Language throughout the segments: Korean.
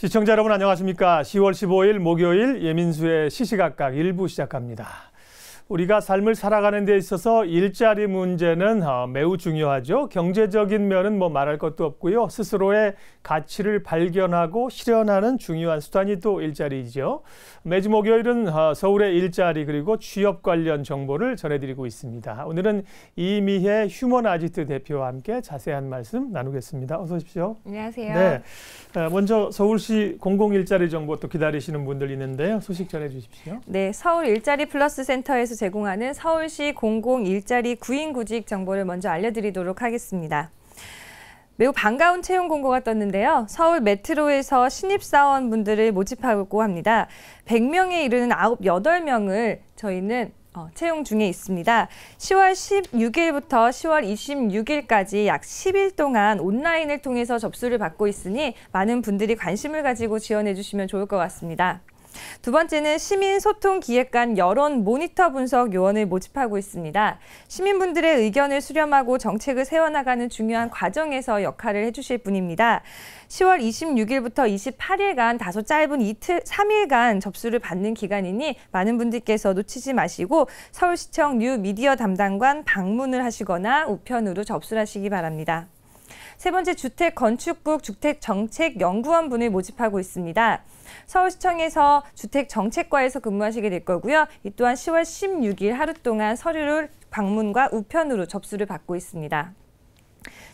시청자 여러분 안녕하십니까? 10월 15일 목요일 예민수의 시시각각 1부 시작합니다. 우리가 삶을 살아가는 데 있어서 일자리 문제는 매우 중요하죠. 경제적인 면은 말할 것도 없고요. 스스로의 가치를 발견하고 실현하는 중요한 수단이 또 일자리이죠. 매주 목요일은 서울의 일자리 그리고 취업 관련 정보를 전해드리고 있습니다. 오늘은 이미혜 휴먼 아지트 대표와 함께 자세한 말씀 나누겠습니다. 어서 오십시오. 안녕하세요. 네, 먼저 서울시 공공일자리 정보 또 기다리시는 분들 있는데요. 소식 전해주십시오. 네, 서울 일자리 플러스 센터에서 제공하는 서울시 공공일자리 구인구직 정보를 먼저 알려드리도록 하겠습니다. 매우 반가운 채용 공고가 떴는데요. 서울 메트로에서 신입사원분들을 모집하고 합니다. 100명에 이르는 8명을 저희는 채용 중에 있습니다. 10월 16일부터 10월 26일까지 약 10일 동안 온라인을 통해서 접수를 받고 있으니 많은 분들이 관심을 가지고 지원해 주시면 좋을 것 같습니다. 두 번째는 시민소통기획관 여론 모니터 분석 요원을 모집하고 있습니다. 시민분들의 의견을 수렴하고 정책을 세워나가는 중요한 과정에서 역할을 해주실 분입니다. 10월 26일부터 28일간 다소 짧은 3일간 접수를 받는 기간이니 많은 분들께서 놓치지 마시고 서울시청 뉴미디어 담당관 방문을 하시거나 우편으로 접수를 하시기 바랍니다. 세 번째, 주택건축국 주택정책연구원분을 모집하고 있습니다. 서울시청에서 주택정책과에서 근무하시게 될 거고요. 이 또한 10월 16일 하루 동안 서류를 방문과 우편으로 접수를 받고 있습니다.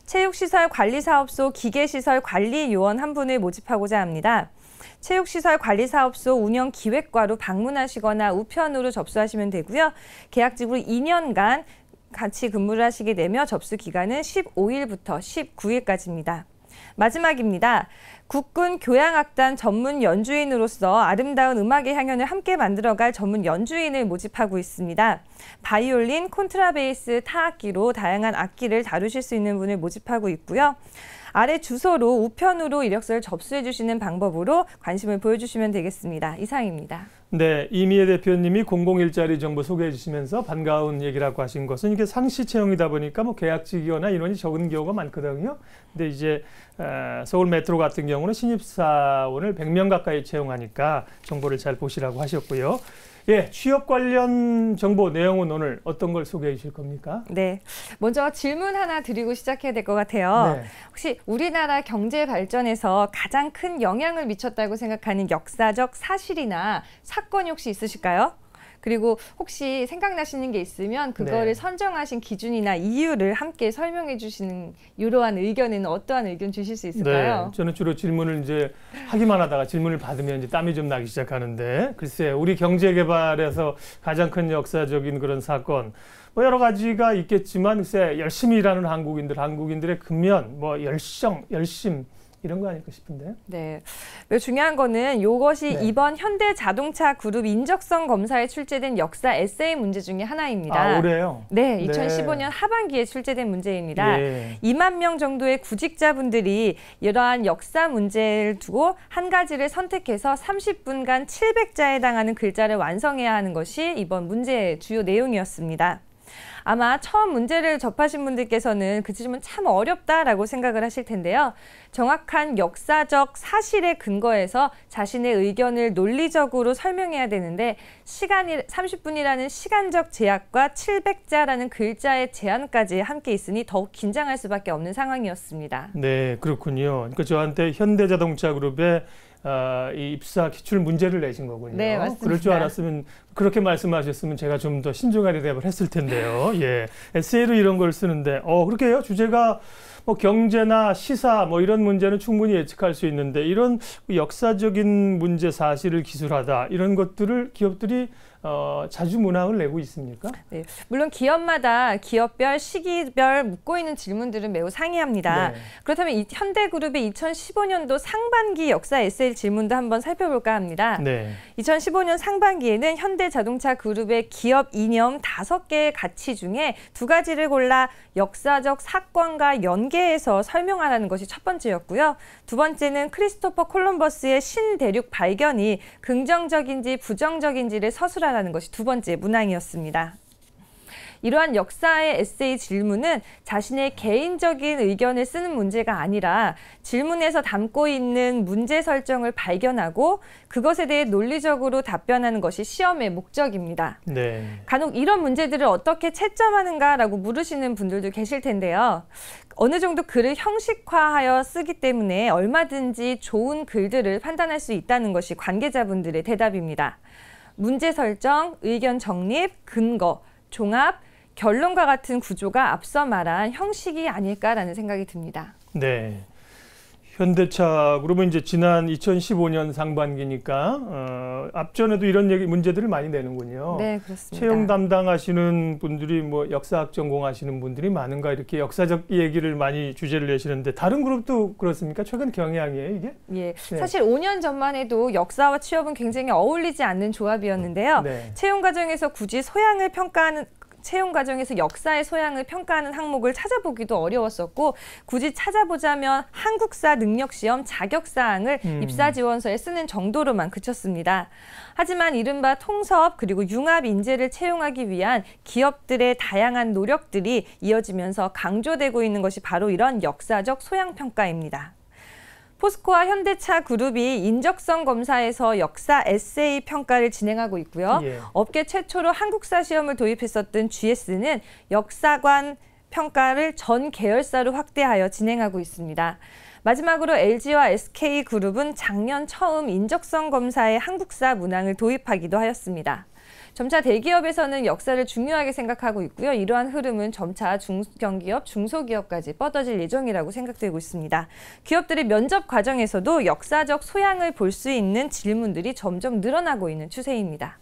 체육시설관리사업소 기계시설관리요원 한 분을 모집하고자 합니다. 체육시설관리사업소 운영기획과로 방문하시거나 우편으로 접수하시면 되고요. 계약직으로 2년간 같이 근무를 하시게 되며 접수 기간은 15일부터 19일까지입니다. 마지막입니다. 국군 교향악단 전문 연주인으로서 아름다운 음악의 향연을 함께 만들어갈 전문 연주인을 모집하고 있습니다. 바이올린, 콘트라베이스, 타악기로 다양한 악기를 다루실 수 있는 분을 모집하고 있고요. 아래 주소로 우편으로 이력서를 접수해 주시는 방법으로 관심을 보여주시면 되겠습니다. 이상입니다. 네, 이미혜 대표님이 공공일자리 정보 소개해 주시면서 반가운 얘기라고 하신 것은 이게 상시 채용이다 보니까 계약직이거나 인원이 적은 경우가 많거든요. 근데 이제 서울 메트로 같은 경우는 신입사원을 100명 가까이 채용하니까 정보를 잘 보시라고 하셨고요. 예, 취업 관련 정보 내용은 오늘 어떤 걸 소개해 주실 겁니까? 네, 먼저 질문 하나 드리고 시작해야 될 것 같아요. 네. 혹시 우리나라 경제 발전에서 가장 큰 영향을 미쳤다고 생각하는 역사적 사실이나 사건이 혹시 있으실까요? 그리고 혹시 생각나시는 게 있으면 그거를 선정하신 기준이나 이유를 함께 설명해 주시는 이러한 의견에는 어떠한 의견 주실 수 있을까요? 네, 저는 주로 질문을 이제 하기만 하다가 질문을 받으면 이제 땀이 좀 나기 시작하는데 글쎄 우리 경제 개발에서 가장 큰 역사적인 그런 사건 여러 가지가 있겠지만 글쎄 열심히 일하는 한국인들의 근면 열심 이런 거 아닐까 싶은데. 네, 매우 중요한 거는 이것이 이번 현대자동차 그룹 인적성 검사에 출제된 역사 에세이 문제 중에 하나입니다. 아, 올해요? 네, 2015년 하반기에 출제된 문제입니다. 예. 2만 명 정도의 구직자분들이 이러한 역사 문제를 두고 한 가지를 선택해서 30분간 700자에 해당하는 글자를 완성해야 하는 것이 이번 문제의 주요 내용이었습니다. 아마 처음 문제를 접하신 분들께서는 그 질문 참 어렵다라고 생각을 하실 텐데요. 정확한 역사적 사실에 근거해서 자신의 의견을 논리적으로 설명해야 되는데 시간이 30분이라는 시간적 제약과 700자라는 글자의 제한까지 함께 있으니 더욱 긴장할 수밖에 없는 상황이었습니다. 네, 그렇군요. 그러니까 저한테 현대자동차 그룹의 이 입사 기출 문제를 내신 거군요. 네, 맞습니다. 그럴 줄 알았으면 그렇게 말씀하셨으면 제가 좀 더 신중하게 대답을 했을 텐데요. 예, 에세이로 이런 걸 쓰는데 그렇게 해요. 주제가 경제나 시사 이런 문제는 충분히 예측할 수 있는데 이런 역사적인 문제 사실을 기술하다 이런 것들을 기업들이 자주 문항을 내고 있습니까? 네, 물론 기업마다 기업별, 시기별 묻고 있는 질문들은 매우 상이합니다. 네. 그렇다면 이 현대그룹의 2015년도 상반기 역사 에세이 질문도 한번 살펴볼까 합니다. 네. 2015년 상반기에는 현대자동차 그룹의 기업 이념 5개의 가치 중에 2가지를 골라 역사적 사건과 연계해서 설명하라는 것이 첫 번째였고요. 두 번째는 크리스토퍼 콜럼버스의 신대륙 발견이 긍정적인지 부정적인지를 서술하라는 것이 두 번째 문항이었습니다. 이러한 역사의 에세이 질문은 자신의 개인적인 의견을 쓰는 문제가 아니라 질문에서 담고 있는 문제 설정을 발견하고 그것에 대해 논리적으로 답변하는 것이 시험의 목적입니다. 네. 간혹 이런 문제들을 어떻게 채점하는가라고 물으시는 분들도 계실 텐데요. 어느 정도 글을 형식화하여 쓰기 때문에 얼마든지 좋은 글들을 판단할 수 있다는 것이 관계자분들의 대답입니다. 문제 설정, 의견 정립, 근거, 종합, 결론과 같은 구조가 앞서 말한 형식이 아닐까라는 생각이 듭니다. 네. 현대차 그러면 이제 지난 2015년 상반기니까 앞전에도 이런 문제들을 많이 내는군요. 네, 그렇습니다. 채용 담당하시는 분들이 뭐 역사학 전공하시는 분들이 많은가 이렇게 역사적 얘기를 많이 주제를 내시는데 다른 그룹도 그렇습니까? 최근 경향이에요, 이게? 예, 네. 사실 5년 전만 해도 역사와 취업은 굉장히 어울리지 않는 조합이었는데요. 네. 채용 과정에서 굳이 채용 과정에서 역사의 소양을 평가하는 항목을 찾아보기도 어려웠었고 굳이 찾아보자면 한국사 능력시험 자격사항을 입사 지원서에 쓰는 정도로만 그쳤습니다. 하지만 이른바 통섭 그리고 융합 인재를 채용하기 위한 기업들의 다양한 노력들이 이어지면서 강조되고 있는 것이 바로 이런 역사적 소양 평가입니다. 포스코와 현대차 그룹이 인적성 검사에서 역사 에세이 평가를 진행하고 있고요. 예. 업계 최초로 한국사 시험을 도입했었던 GS는 역사관 평가를 전 계열사로 확대하여 진행하고 있습니다. 마지막으로 LG와 SK그룹은 작년 처음 인적성 검사에 한국사 문항을 도입하기도 하였습니다. 점차 대기업에서는 역사를 중요하게 생각하고 있고요. 이러한 흐름은 점차 중견기업, 중소기업까지 뻗어질 예정이라고 생각되고 있습니다. 기업들의 면접 과정에서도 역사적 소양을 볼 수 있는 질문들이 점점 늘어나고 있는 추세입니다.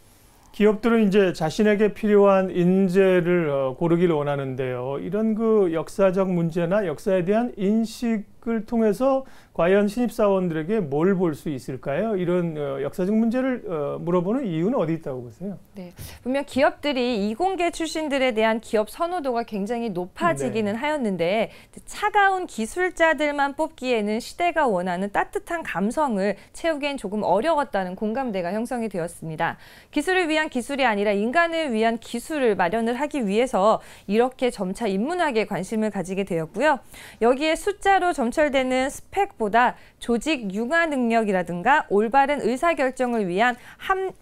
기업들은 이제 자신에게 필요한 인재를 고르기를 원하는데요. 이런 그 역사적 문제나 역사에 대한 인식을 통해서 과연 신입사원들에게 뭘 볼 수 있을까요? 이런 역사적 문제를 물어보는 이유는 어디 있다고 보세요? 네, 분명 기업들이 이공계 출신들에 대한 기업 선호도가 굉장히 높아지기는 하였는데 차가운 기술자들만 뽑기에는 시대가 원하는 따뜻한 감성을 채우기엔 조금 어려웠다는 공감대가 형성이 되었습니다. 기술을 위한 기술이 아니라 인간을 위한 기술을 마련을 하기 위해서 이렇게 점차 인문학에 관심을 가지게 되었고요. 여기에 숫자로 점철되는 스펙보다 조직 융화 능력이라든가 올바른 의사결정을 위한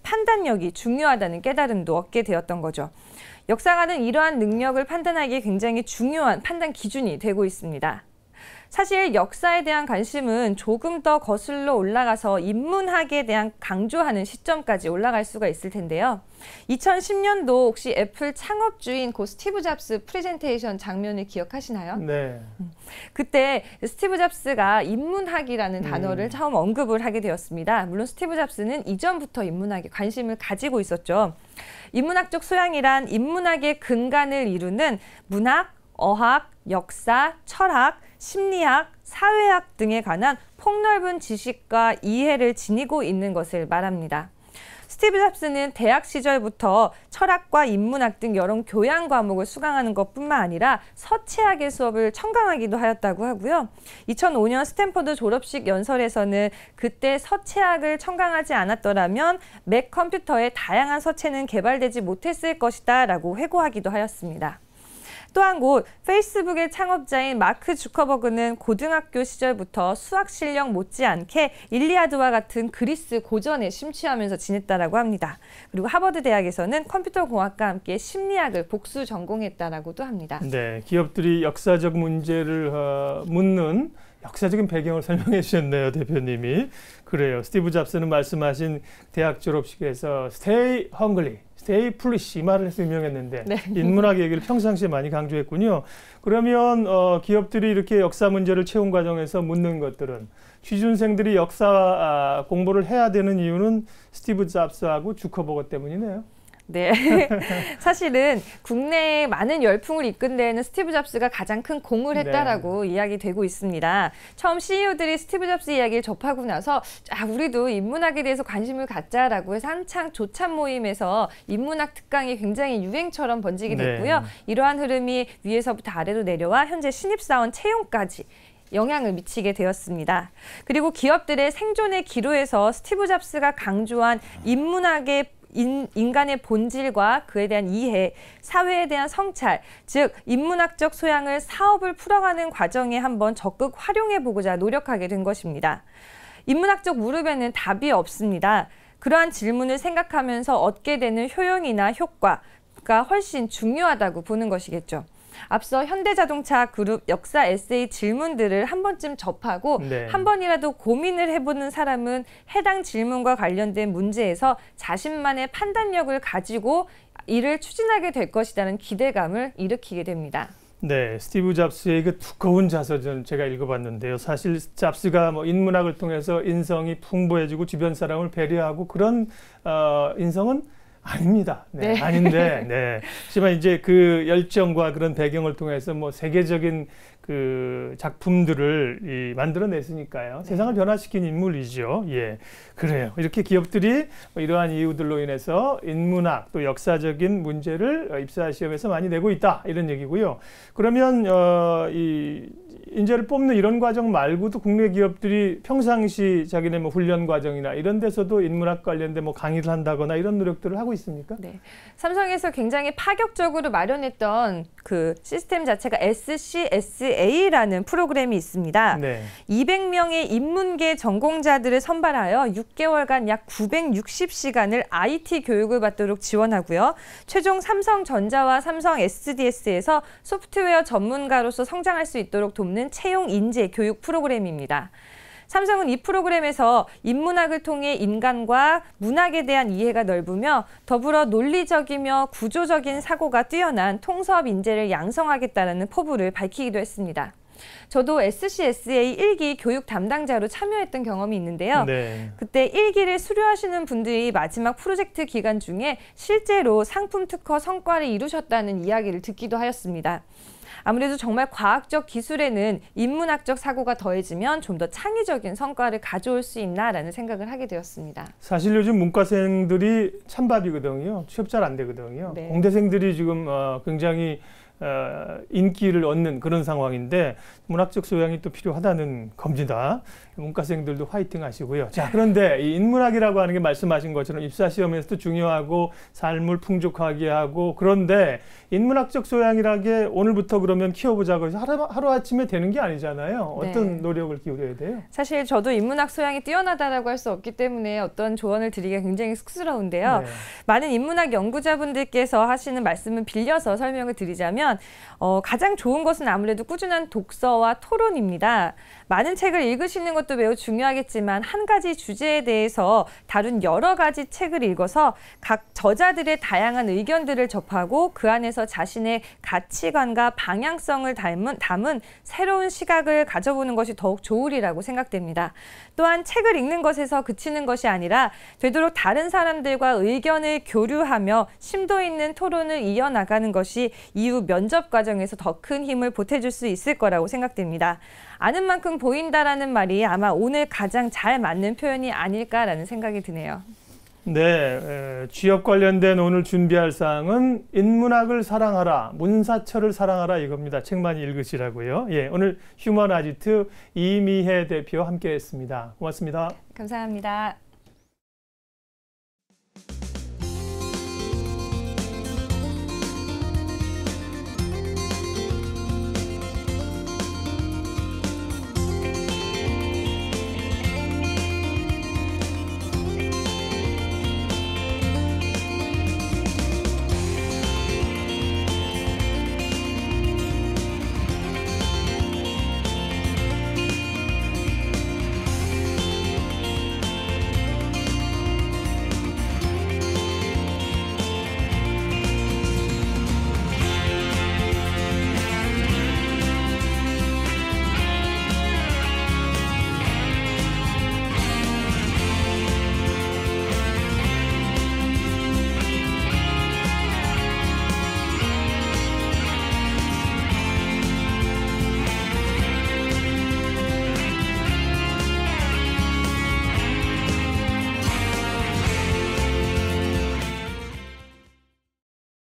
판단력이 중요하다는 깨달음도 얻게 되었던 거죠. 역사가는 이러한 능력을 판단하기에 굉장히 중요한 판단 기준이 되고 있습니다. 사실 역사에 대한 관심은 조금 더 거슬러 올라가서 인문학에 대한 강조하는 시점까지 올라갈 수가 있을 텐데요. 2010년도 혹시 애플 창업주인 고 스티브 잡스 프레젠테이션 장면을 기억하시나요? 네. 그때 스티브 잡스가 인문학이라는 단어를 처음 언급을 하게 되었습니다. 물론 스티브 잡스는 이전부터 인문학에 관심을 가지고 있었죠. 인문학적 소양이란 인문학의 근간을 이루는 문학, 어학, 역사, 철학, 심리학, 사회학 등에 관한 폭넓은 지식과 이해를 지니고 있는 것을 말합니다. 스티브 잡스는 대학 시절부터 철학과 인문학 등 여러 교양 과목을 수강하는 것뿐만 아니라 서체학의 수업을 첨강하기도 하였다고 하고요. 2005년 스탠퍼드 졸업식 연설에서는 그때 서체학을 첨강하지 않았더라면 맥 컴퓨터의 다양한 서체는 개발되지 못했을 것이다 라고 회고하기도 하였습니다. 또한 곧 페이스북의 창업자인 마크 주커버그는 고등학교 시절부터 수학 실력 못지않게 일리아드와 같은 그리스 고전에 심취하면서 지냈다라고 합니다. 그리고 하버드 대학에서는 컴퓨터공학과 함께 심리학을 복수 전공했다라고도 합니다. 네, 기업들이 역사적 문제를 묻는 역사적인 배경을 설명해 주셨네요, 대표님이. 그래요. 스티브 잡스는 말씀하신 대학 졸업식에서 Stay hungry, stay foolish 이 말을 해서 유명했는데 네. 인문학 얘기를 평상시에 많이 강조했군요. 그러면 기업들이 이렇게 역사 문제를 채용 과정에서 묻는 것들은 취준생들이 역사 공부를 해야 되는 이유는 스티브 잡스하고 주커버거 때문이네요. 네, 사실은 국내에 많은 열풍을 이끈 데에는 스티브 잡스가 가장 큰 공을 했다라고 이야기되고 있습니다. 처음 CEO들이 스티브 잡스 이야기를 접하고 나서 우리도 인문학에 대해서 관심을 갖자라고 해서 한창 조찬 모임에서 인문학 특강이 굉장히 유행처럼 번지게 됐고요. 이러한 흐름이 위에서부터 아래로 내려와 현재 신입사원 채용까지 영향을 미치게 되었습니다. 그리고 기업들의 생존의 기로에서 스티브 잡스가 강조한 인간의 본질과 그에 대한 이해, 사회에 대한 성찰, 즉 인문학적 소양을 사업을 풀어가는 과정에 한번 적극 활용해보고자 노력하게 된 것입니다. 인문학적 무릎에는 답이 없습니다. 그러한 질문을 생각하면서 얻게 되는 효용이나 효과가 훨씬 중요하다고 보는 것이겠죠. 앞서 현대자동차 그룹 역사 에세이 질문들을 한 번쯤 접하고 네. 한 번이라도 고민을 해보는 사람은 해당 질문과 관련된 문제에서 자신만의 판단력을 가지고 이를 추진하게 될 것이라는 기대감을 일으키게 됩니다. 네, 스티브 잡스의 그 두꺼운 자서전 제가 읽어봤는데요. 사실 잡스가 뭐 인문학을 통해서 인성이 풍부해지고 주변 사람을 배려하고 그런 인성은 아닙니다. 네, 네. 아닌데, 네. 하지만 이제 그 열정과 그런 배경을 통해서 뭐 세계적인 그 작품들을 만들어냈으니까요. 네. 세상을 변화시킨 인물이죠. 예, 그래요. 이렇게 기업들이 이러한 이유들로 인해서 인문학 또 역사적인 문제를 입사 시험에서 많이 내고 있다 이런 얘기고요. 그러면 이 인재를 뽑는 이런 과정 말고도 국내 기업들이 평상시 자기네 뭐 훈련 과정이나 이런 데서도 인문학 관련된 뭐 강의를 한다거나 이런 노력들을 하고 있습니까? 네, 삼성에서 굉장히 파격적으로 마련했던 그 시스템 자체가 SCSA라는 프로그램이 있습니다. 네. 200명의 인문계 전공자들을 선발하여 6개월간 약 960시간을 IT 교육을 받도록 지원하고요. 최종 삼성전자와 삼성 SDS에서 소프트웨어 전문가로서 성장할 수 있도록 돕는 채용 인재 교육 프로그램입니다. 삼성은 이 프로그램에서 인문학을 통해 인간과 문학에 대한 이해가 넓으며 더불어 논리적이며 구조적인 사고가 뛰어난 통섭 인재를 양성하겠다는 포부를 밝히기도 했습니다. 저도 SCSA 1기 교육 담당자로 참여했던 경험이 있는데요. 네. 그때 1기를 수료하시는 분들이 마지막 프로젝트 기간 중에 실제로 상품 특허 성과를 이루셨다는 이야기를 듣기도 하였습니다. 아무래도 정말 과학적 기술에는 인문학적 사고가 더해지면 좀 더 창의적인 성과를 가져올 수 있나라는 생각을 하게 되었습니다. 사실 요즘 문과생들이 찬밥이거든요. 취업 잘 안 되거든요. 네. 공대생들이 지금 굉장히 인기를 얻는 그런 상황인데 문학적 소양이 또 필요하다는 겁니다. 문과생들도 화이팅 하시고요. 자, 그런데 이 인문학이라고 하는 게 말씀하신 것처럼 입사 시험에서도 중요하고 삶을 풍족하게 하고 그런데 인문학적 소양이라는 게 오늘부터 그러면 키워보자고 해서 하루아침에 되는 게 아니잖아요. 어떤 네. 노력을 기울여야 돼요? 사실 저도 인문학 소양이 뛰어나다라고 할 수 없기 때문에 어떤 조언을 드리기가 굉장히 쑥스러운데요. 네. 많은 인문학 연구자분들께서 하시는 말씀을 빌려서 설명을 드리자면 가장 좋은 것은 아무래도 꾸준한 독서와 토론입니다. 많은 책을 읽으시는 것도 매우 중요하겠지만 한 가지 주제에 대해서 다룬 여러 가지 책을 읽어서 각 저자들의 다양한 의견들을 접하고 그 안에서 자신의 가치관과 방향성을 담은 새로운 시각을 가져보는 것이 더욱 좋으리라고 생각됩니다. 또한 책을 읽는 것에서 그치는 것이 아니라 되도록 다른 사람들과 의견을 교류하며 심도 있는 토론을 이어나가는 것이 이후 면접 과정에서 더 큰 힘을 보태줄 수 있을 거라고 생각됩니다. 아는 만큼 보인다라는 말이 아마 오늘 가장 잘 맞는 표현이 아닐까라는 생각이 드네요. 네, 취업 관련된 오늘 준비할 사항은 인문학을 사랑하라, 문사철을 사랑하라 이겁니다. 책 많이 읽으시라고요. 예, 오늘 휴먼 아지트 이미혜 대표 함께했습니다. 고맙습니다. 감사합니다.